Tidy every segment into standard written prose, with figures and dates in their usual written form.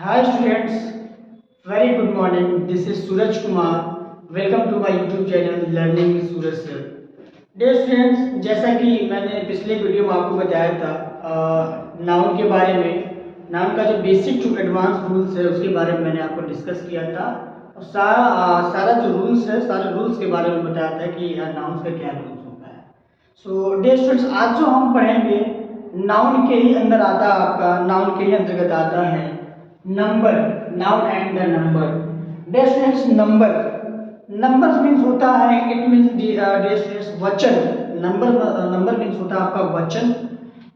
Hi students, very good morning. This is Suraj Kumar. Welcome to my YouTube channel Learning with Suraj Sir. Dear students, जैसा कि मैंने पिछले video में आपको बताया था नाउन के बारे में, नाउन का जो बेसिक टू एडवांस रूल्स है उसके बारे में मैंने आपको डिस्कस किया था और सारा जो रूल्स है सारे रूल्स के बारे में बताया था कि नाउन्स का क्या रूल्स होता है। सो डियर स्टूडेंट्स, आज जो हम पढ़ेंगे नाउन के ही अंदर आता है, आपका नाउन के ही अंतर्गत आता है number, noun and the number. Dear students, number means होता है, इट मीन्स डियर स्टूडेंट्स वचन। नंबर मीन्स होता है आपका वचन।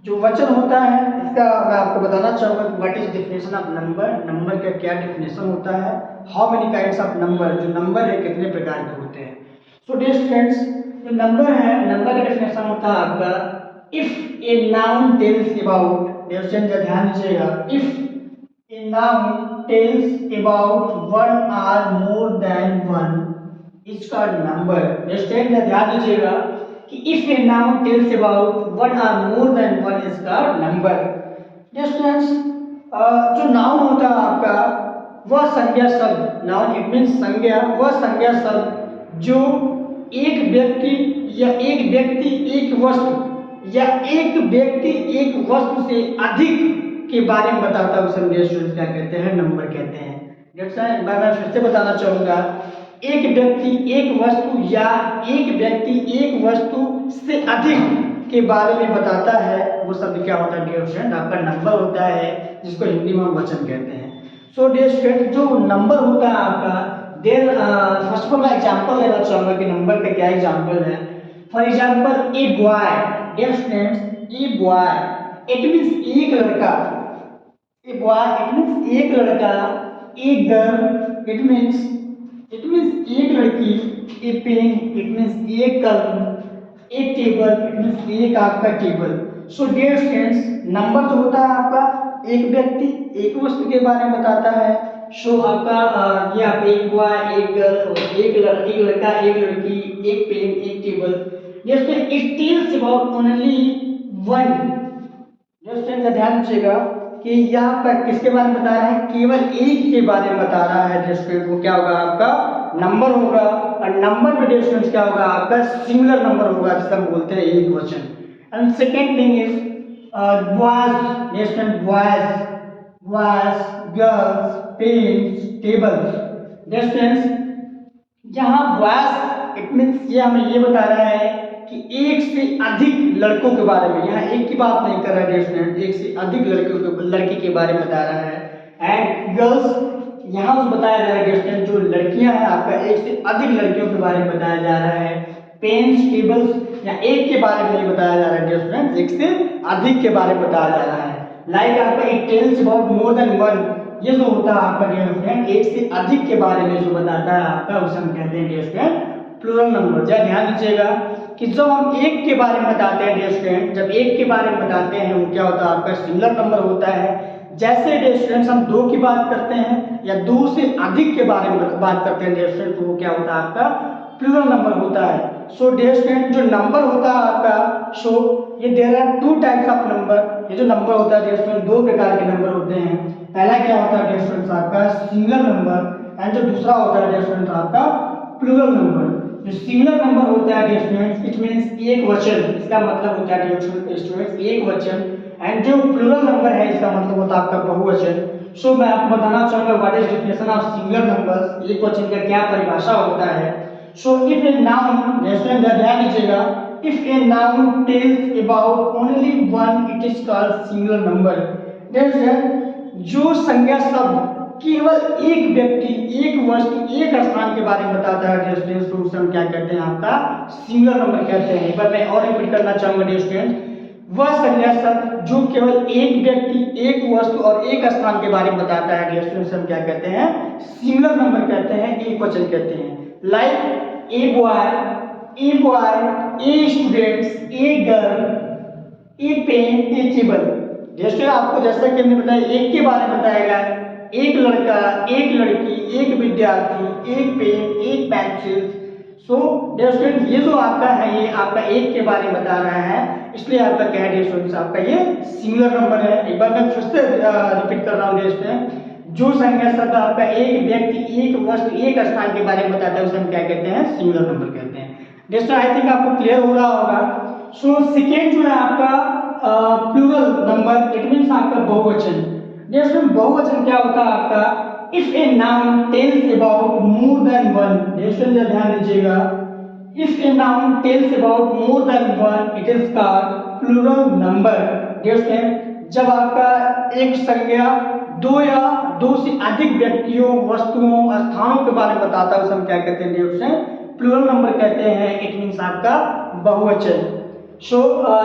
जो वचन होता है इसका मैं आपको बताना चाहूँगा कि what is definition of number. Number का क्या डेफिनेशन होता है, how many kinds of number, जो नंबर है कितने प्रकार के होते हैं। सो डियर स्टूडेंट्स, जो नंबर है, नंबर का डेफिनेशन होता है आपका if a noun tells about, dear students ध्यान दीजिएगा, if a noun tells about one or more than one is called number। understand, ध्यान दीजिएगा कि if a noun tells about one or more than one is called number। dear students, जो noun होता है आपका वह संज्ञा शब्द, नाउन इट मीन्स संज्ञा, वह संज्ञा शब्द जो एक व्यक्ति या एक वस्तु या एक व्यक्ति एक वस्तु से अधिक के बारे में बताता है, उसे हम डियर स्टूडेंट्स क्या कहते हैं, नंबर कहते हैं। मैं फिर से बताना चाहूंगा, एक व्यक्ति एक वस्तु या एक व्यक्ति एक वस्तु से अधिक के बारे में बताता है, वो शब्द क्या होता है डियर स्टूडेंट, आपका नंबर होता है, जिसको हिंदी में हम वचन कहते हैं। सो डियर स्टूडेंट, जो नंबर होता है आपका, देर फर्स्ट ऑफ ऑल मैं एग्जांपल लेना चाहूंगा कि नंबर का क्या एग्जांपल है। For example a boy, dear students, a boy it means एक लड़का, ए बॉय इट मीन्स एक लड़का, एक गर्ल इट मीन्स एक लड़की, ए पेन इट मीन्स एक कलम, एक टेबल इट मीन्स एक आपका table. So dear students, number जो होता है आपका एक व्यक्ति एक वस्तु के बारे में बताता है। सो आपका ये आप एक बॉय एक गर्ल एक लड़का एक लड़की एक पेन एक टेबल, जैसे it tells about only one. Student ध्यान दीजिएगा कि यहाँ पर किसके बारे में बता रहा है, केवल एक के बारे में बता रहा है। स्टूडेंट वो क्या होगा, आपका नंबर होगा, और नंबर में स्टूडेंट्स क्या होगा, आपका सिंगुलर नंबर होगा, जिसे हम बोलते हैं एक वचन। And second thing is boys, student boys girls pens tables. Students, जहाँ बॉयज इट मीन्स ये हमें ये बता रहा है कि एक से अधिक लड़कों के बारे में, यहाँ एक की बात नहीं कर रहा है स्टूडेंट, एक से अधिक लड़की के बारे में बता रहा है। एंड गर्ल्स, यहाँ से बताया जा रहा है स्टूडेंट, जो लड़कियां हैं आपका एक से अधिक लड़कियों के बारे में बताया जा रहा है। पेन्स टेबल्स, या एक के बारे में नहीं बताया जा रहा है स्टूडेंट, एक से अधिक के बारे में बताया जा रहा है। लाइक आपका it tells about more than one, ये जो होता है आपका डियर स्टूडेंट एक से अधिक के बारे में जो बताता है आपका, उसे हम कहते हैं डियर स्टूडेंट प्लूरल नंबर। जरा ध्यान दीजिएगा कि जब हम एक के बारे में बताते हैं डियर स्टूडेंट, जब एक के बारे में बताते हैं वो क्या होता है, आपका सिंगुलर नंबर होता है। जैसे डियर स्टूडेंट्स हम दो की बात करते हैं या दो से अधिक के बारे में बात करते हैं डियर स्टूडेंट, तो वो क्या होता है, आपका प्लूरल नंबर होता है। सो डियर स्टूडेंट, जो नंबर होता है आपका, सो ये there are two types of number. ये जो नंबर होता है डियर स्टूडेंट, दो प्रकार के नंबर होते हैं। पहला क्या होता है डियर स्टूडेंट्स, आपका सिंगुलर नंबर, एंड जो दूसरा होता है डियर स्टूडेंट्स आपका प्लूरल नंबर। जो सिंगुलर नंबर होता है डियर स्टूडेंट्स, इट मींस एक वचन, इसका मतलब होता है डियर स्टूडेंट्स एक वचन। एंड जो प्लूरल नंबर है इसका मतलब होता है आपका बहुवचन। सो मैं आपको बताना चाहूंगा what is definition of singular numbers, एक वचन का क्या परिभाषा होता है। So if a noun, dear students ध्यान दीजिएगा, if a noun tells about only one it is called singular number. Dear students, जो संज्ञा शब्द केवल एक व्यक्ति एक वस्तु एक स्थान के बारे में बताता है डियर स्टूडेंट्स, तो उसे हम क्या कहते हैं, आपका सिंगुलर नंबर कहते हैं। एक बार मैं और रिपीट करना चाहूंगा डियर स्टूडेंट्स, वह संज्ञा शब्द जो केवल एक व्यक्ति एक वस्तु और एक स्थान के बारे में बताता है डियर स्टूडेंट्स, हम क्या कहते हैं, सिंगुलर नंबर कहते हैं, एक वचन कहते हैं। Like a boy a students a girl a pen a table. जैसे आपको जैसा कि हमने बताया एक के बारे में बताया गया, एक लड़का एक लड़की एक विद्यार्थी एक पेन एक पेंसिल। सो डियर स्टूडेंट्स, ये जो आपका है ये आपका एक के बारे में बता रहा है, इसलिए आपका क्या है डियर स्टूडेंट्स, आपका ये सिंगुलर नंबर है। एक बार मैं फिर से रिपीट कर रहा हूँ डियर स्टूडेंट, जो संख्या शब्द आपका एक व्यक्ति, एक वस्तु, एक स्थान के बारे में बताता है उसे हम क्या कहते हैं? सिंगुलर नंबर कहते हैं। दोस्तों आई थिंक आपको क्लियर हो रहा होगा। सो सेकेंड जो है आपका प्लूरल नंबर, इट मीन्स आपका बहुवचन। दोस्तों बहुवचन क्या होता है आपका? If a noun tells about more than one, दोस्तों ध्यान दीजिएगा, if a noun tells about more than one it is called plural number. दोस्तों जब आपका एक संज्ञा दो या दो से अधिक व्यक्तियों, वस्तुओं, स्थानों के बारे में बताता है उसे हम क्या कहते हैं? दोस्तों प्लूरल नंबर कहते हैं। इट मीन्स आपका बहुवचन। सो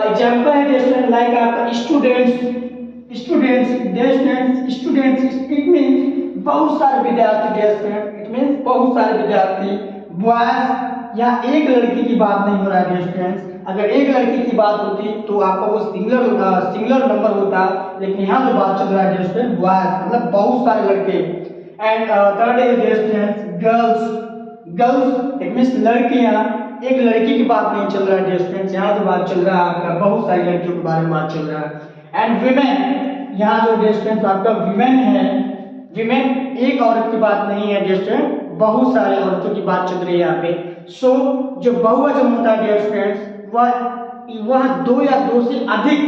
एग्जांपल है दोस्तों लाइक आपका स्टूडेंट्स, इट मीन्स बहुत सारे विद्यार्थी। दोस्तों इट मीन्स बहुत सारे विद्यार्थी। बॉयज, यहाँ एक लड़की की बात नहीं हो रहा है दोस्तों। अगर एक लड़की की बात होती तो आपका वो सिंगुलर नंबर होता, लेकिन यहाँ जो बात चल रहा है दोस्तों बॉयज मतलब बहुत सारे लड़के। एंड थर्ड इज दोस्तों गर्ल्स, इट मीन्स लड़कियाँ, एक लड़की की बात नहीं चल रहा है दोस्तों। यहाँ जो बात चल रहा है आपका बहुत सारी लड़कियों के बारे में बात चल रहा है। एंड विमेन, यहाँ जो दोस्तों आपका विमेन है, विमेन एक औरत की बात नहीं है दोस्तों, बहुत सारे औरतों की बात चल रही है यहाँ पे। सो जो बहुवचन होता है डियर फ्रेंड्स वह दो या दो से अधिक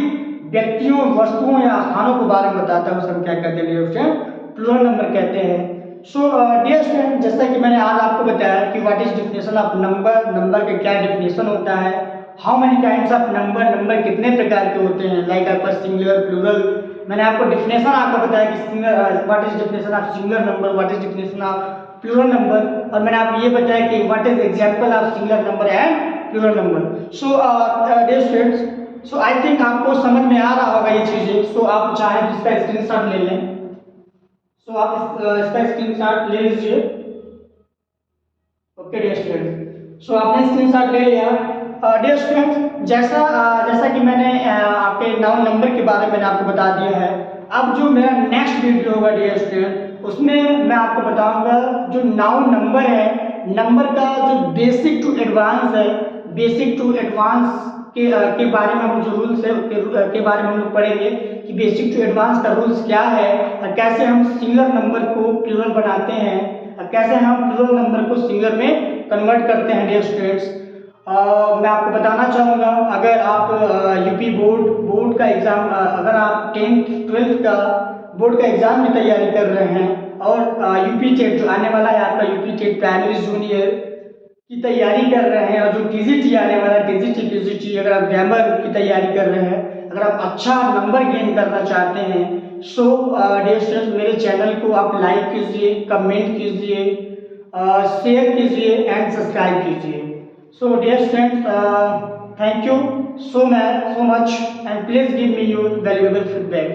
व्यक्तियों, वस्तुओं या स्थानों के बारे में बताता है उसे हम क्या कहते हैं डियर फ्रेंड? प्लूरल नंबर कहते हैं। सो डियर फ्रेंड जैसा कि मैंने आज आपको बताया कि what is definition of number, number का क्या डिफिनेशन होता है, how many kinds of number, number कितने प्रकार के होते हैं, लाइक आपका सिंगुलर, प्लूरल। मैंने आपको डिफिनेशन आपको बताया कि what is definition of singular number, what is definition of plural number, और मैंने आपको ये बताया कि what is example of singular number and plural number. So dear friends, so I think आपको समझ में आ रहा होगा ये चीजें। सो आप चाहें तो इसका स्क्रीनशॉट ले लें। सो आप इसका स्क्रीनशॉट ले लीजिए। ओके डियर स्टूडेंट्स, सो आपने स्क्रीनशॉट ले लिया। डियर स्टूडेंट्स जैसा कि मैंने आपके नाउन नंबर के बारे में आपको बता दिया है। अब जो मेरा नेक्स्ट वीडियो होगा डियर स्टूडेंट, उसमें मैं आपको बताऊंगा जो नाउन नंबर है, नंबर का जो बेसिक टू एडवांस है, बेसिक टू एडवांस के बारे में हम जो रूल्स है के बारे में हम लोग पढ़ेंगे कि बेसिक टू एडवांस का रूल्स क्या है, और कैसे हम सिंगुलर नंबर को प्लूरल बनाते हैं, और कैसे हम प्लूरल नंबर को सिंगुलर में कन्वर्ट करते हैं डियर स्टूडेंट्स। मैं आपको बताना चाहूँगा, अगर आप यूपी बोर्ड का एग्ज़ाम, अगर आप 10th 12th का बोर्ड का एग्ज़ाम की तैयारी कर रहे हैं, और यूपी टेट जो आने वाला है आपका, यूपी टेट प्राइमरी जूनियर की तैयारी कर रहे हैं, और जो टीजीटी आने वाला है, टीजीटी पीजीटी, अगर आप ग्रामर की तैयारी कर रहे हैं, अगर आप अच्छा नंबर गेन करना चाहते हैं, सो डियर स्टूडेंट्स मेरे चैनल को आप लाइक कीजिए, कमेंट कीजिए, शेयर कीजिए एंड सब्सक्राइब कीजिए। So dear friends, thank you so much and please give me your valuable feedback.